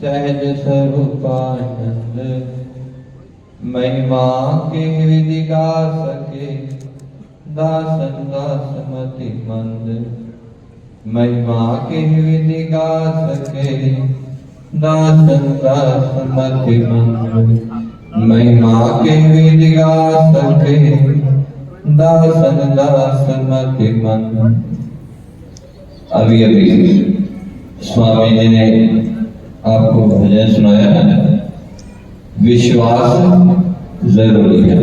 सहज स्वरूपानंद महिमा के विधि गा सके दासन दासमति मंद। महिमा के विधि गा सके दासन दासमति मंद। महिमा के विधि गा सके दासन दासमति मंद। अभी अभी स्वामी जी ने आपको भजन सुनाया, विश्वास जरूरी है।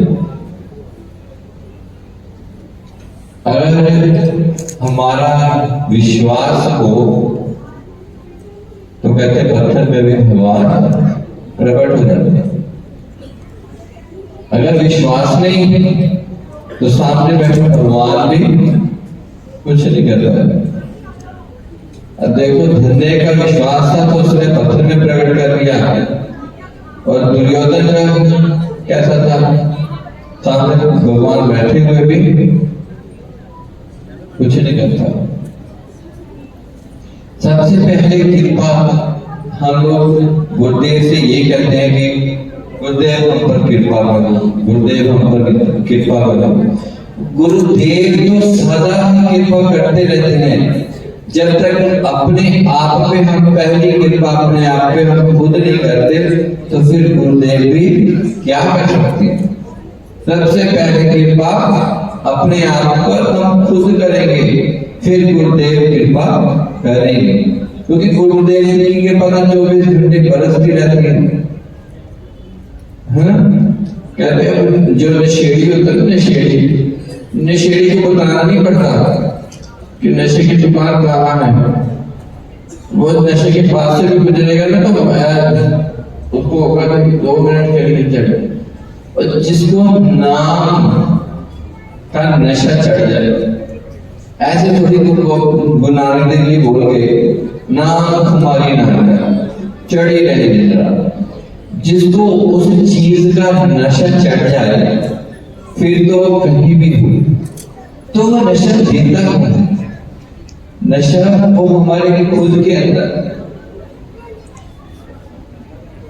अगर हमारा विश्वास हो तो कहते पत्थर में भी भगवान प्रकट हो जाते हैं। अगर विश्वास नहीं तो सामने बैठे भगवान भी कुछ नहीं कर रहा है। अब देखो, धन्य का विश्वास था तो उसने पत्थर में प्रकट कर दिया, और दुर्योधन का कैसा था, सामने भगवान बैठे हुए भी कुछ नहीं करता। सबसे पहले कृपा हम लोग गुरुदेव से ये कहते हैं कि गुरुदेव हम पर कृपा करो, गुरुदेव हम पर कृपा करो। गुरुदेव तो सदा कृपा करते रहते हैं। जब तक अपने आप पे हम पहली कृपा अपने आप पे हम खुद नहीं करते तो फिर गुरुदेव भी क्या कर सकते हैं। सबसे पहले कृपा अपने आप पर हम खुद करेंगे, फिर गुरुदेव कृपा करेंगे। क्योंकि गुरुदेव की कृपा तो 24 घंटे बरसती रहती है। कहते हैं जो नशेड़ी होता है, नशेड़ी को बताना नहीं पड़ता कि नशे की दुकान कहाँ है। वो नशे के पास से भी गुजरेगा ना तो उसको होगा 2 मिनट के लिए चले। और जिसको नाम का नशा चढ़ जाए, ऐसे थोड़ी गुनाह देंगे बोल के नाम तुम्हारी नाम चढ़ी रहने जरा। जिसको उस चीज का नशा चढ़ जाए फिर तो कहीं भी हो तो वह नशा देता है। नशा वो हमारे खुद के अंदर,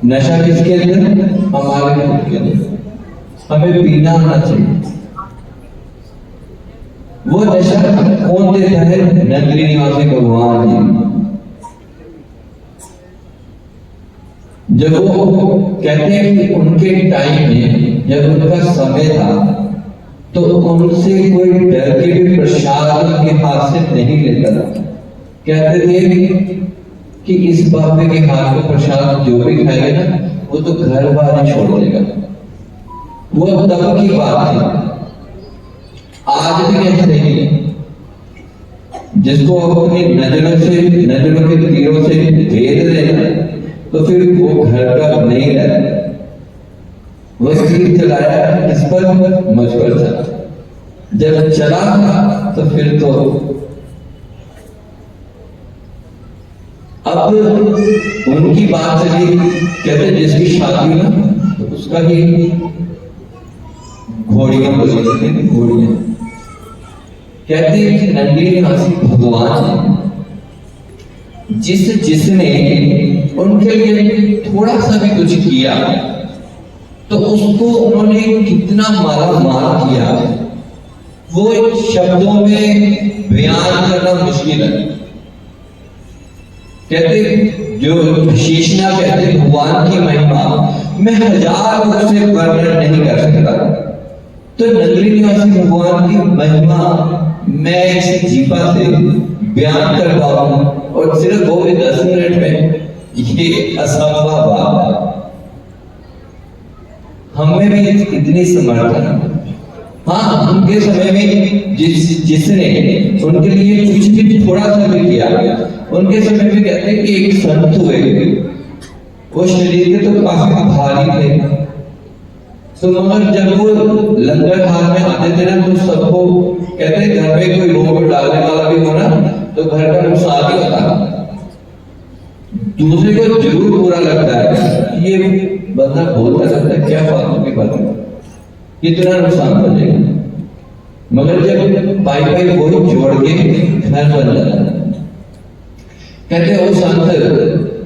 नशा किसके अंदर, हमारे खुद के अंदर। हमें पीना आना चाहिए। वो नशा कौन देता है, नगरी निवासी भगवान जी। जब वो कहते हैं कि उनके टाइम में जब उनका समय था तो उनसे कोई डर के भी प्रसाद के हाथ से नहीं लेता था। कहते थे कि इस बाबे के हाथ का प्रसाद जो भी खाएगा ना वो तो घर बार ही छोड़ देगा। वो तब की बात थी, आज भी ऐसे ही है। जिसको अपनी नजरों के तीरों से भेद देना तो फिर वो घर का नहीं रहता। वो तीर चलाया इस पर, मुझ पर चला। जब चला तो फिर तो अब उनकी बात चली। कहते जिसकी शादी ना तो उसका ही घोड़ियां बोली, घोड़ियां। कहते कि नंदी निवासी भगवान जिसने उनके लिए थोड़ा सा भी कुछ किया तो उसको उन्होंने कितना मारा मार किया, वो शब्दों में बयान करना मुश्किल है। कहते जो शेषना कहते भगवान की महिमा मैं 1000 वर्ष से वर्णन नहीं कर सकता। तो नगरी निवासी भगवान की महिमा मैं इस जीवा से बयान कर पाऊं और सिर्फ वो भी 10 मिनट में, ये असंभव बात है। हमें भी इतनी समर्थन, हाँ उनके समय में जिसने उनके लिए कुछ भी थोड़ा सा भी किया, उनके समय में कहते हैं कि एक संत हुए, वो शरीर के तो काफी भारी थे। तो मगर जब वो लंगर हाल में आते थे ना तो सबको कहते हैं घर में कोई रोग डालने वाला भी हो ना तो घर का नुकसान ही होता। दूसरे को जरूर बुरा लगता है, ये बंदा बोलता रहता है क्या फालतू की बात है, कितना नुकसान हो जाएगा। मगर जब पाई वही जोड़ के घर बन जाता है। कहते वो संत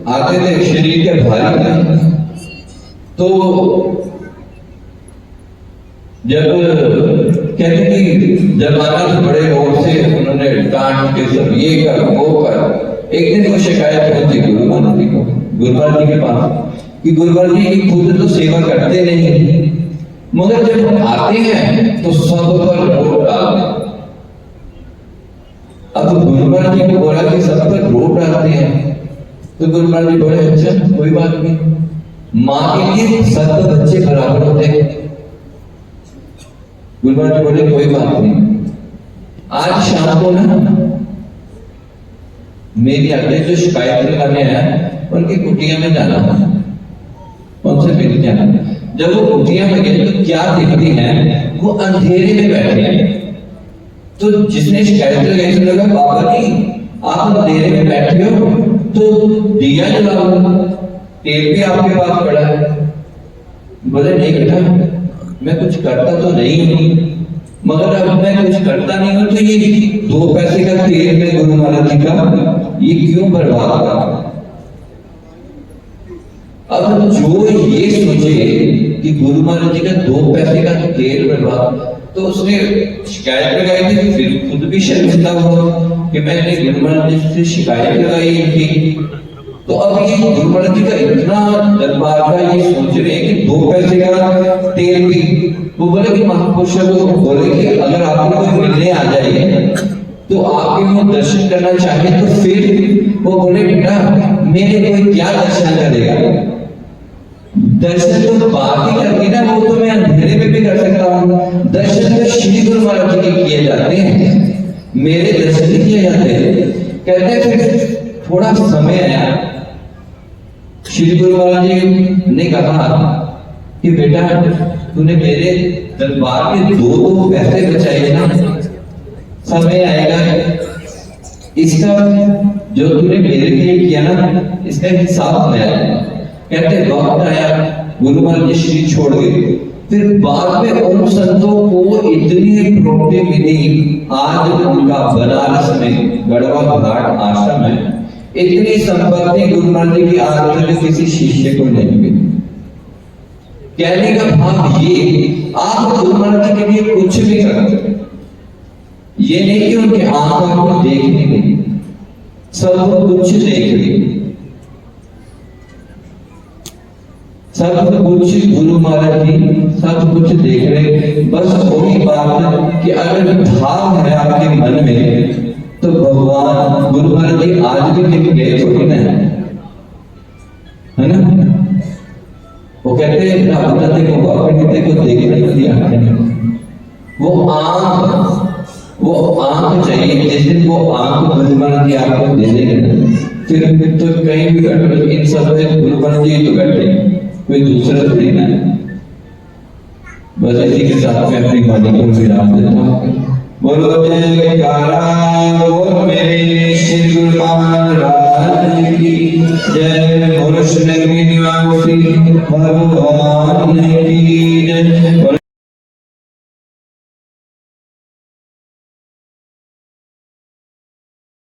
आते थे शरीर के भारी थे, तो जब कहते कि जब आना तो बड़े रोड से उन्होंने डांट के सब ये कर वो कर। एक दिन वो शिकायत पहुंची गुरु महाराज जी को, गुरु महाराज जी के पास, कि गुरु महाराज जी खुद तो सेवा करते नहीं, मगर जब आते हैं तो सब पर रोक डालते। अब गुरु महाराज जी को बोला कि सब पर रोक डालते हैं, तो गुरु महाराज जी बोले अच्छा कोई बात नहीं, माँ के लिए सब बच्चे बराबर होते हैं। गुरु महाराज जी बोले कोई बात नहीं, आज शाम को ना मेरी आगे जो शिकायत लगाने हैं उनकी कुटिया में जाना है, उनसे मिल जाना। जब वो कुटिया में गए तो क्या देखते हैं, वो अंधेरे में बैठे हैं। तो जिसने शिकायत लगाई तो लगा बाबा जी आप अंधेरे में बैठे हो तो दिया जलाओ, तेल भी आपके पास पड़ा है। बोले नहीं बेटा मैं कुछ करता तो नहीं हूं, मगर अब मैं कुछ करता नहीं हूं तो ये 2 पैसे का तेल में गुरु महाराज जी का ये क्यों बर्बाद करा। अब जो ये सोचे कि गुरु महाराज जी का 2 पैसे का तेल बर्बाद, तो उसने शिकायत लगाई थी, फिर खुद भी शर्मिंदा हुआ कि मैंने गुरु महाराज जी से शिकायत लगाई थी। तो अब ये गुरु महाराज जी का इतना दरबार का ये सोच रहे हैं कि 2 पैसे का तेल भी, वो बोले कि महापुरुष को बोले कि अगर आपको कोई मिलने आ जाए तो आपके वो दर्शन करना चाहे तो फिर वो बोले बेटा मेरे कोई क्या दर्शन करेगा, दर्शन तो बात ही करनी ना, वो तो मैं अंधेरे में भी कर सकता हूँ। दर्शन तो श्री गुरु महाराज जी के किए जाते हैं, मेरे दर्शन ही किए जाते हैं। कहते फिर थोड़ा समय आया, श्री गुरु महाराज जी ने कहा कि बेटा तूने मेरे दरबार के 2 पैसे बचाए ना, समय आएगा इसका जो तूने मेरे लिए किया ना इसका हिसाब मैं आएगा। कहते वक्त आया गुरु महाराज जी श्री छोड़ गए, फिर बाद में उन संतों को इतनी प्रॉपर्टी मिली, आज उनका बनारस में गढ़वा घाट आश्रम है, इतनी संपत्ति गुरु महाराज जी की आज तक किसी शिष्य को नहीं मिली। कहने का भाव ये आप गुरु महाराज जी के लिए कुछ भी करते, ये नहीं कि उनके आंखों को देखने गई, सब कुछ देख ली, सब कुछ गुरु महाराज जी सब कुछ देख रहे। बस वही बात है कि अगर भाव है आपके मन में तो भगवान गुरु महाराज जी आज भी कहीं गए थोड़ी ना है ना। वो कहते हैं को अपने को देखने वाली आंखें नहीं, वो आंख चाहिए। जिस दिन वो आंख गुरु महाराज जी आपको दे देंगे फिर तो कहीं भी बैठो, इन सब में गुरु महाराज जी तो बैठे, कोई दूसरा थोड़ी ना। बस इसी के साथ में अपनी वाणी को विराम देता हूँ। बोलो जयकारा बोल मेरे श्री गुरु महाराज की जय। बोलो श्री निवासी भगवान की जय।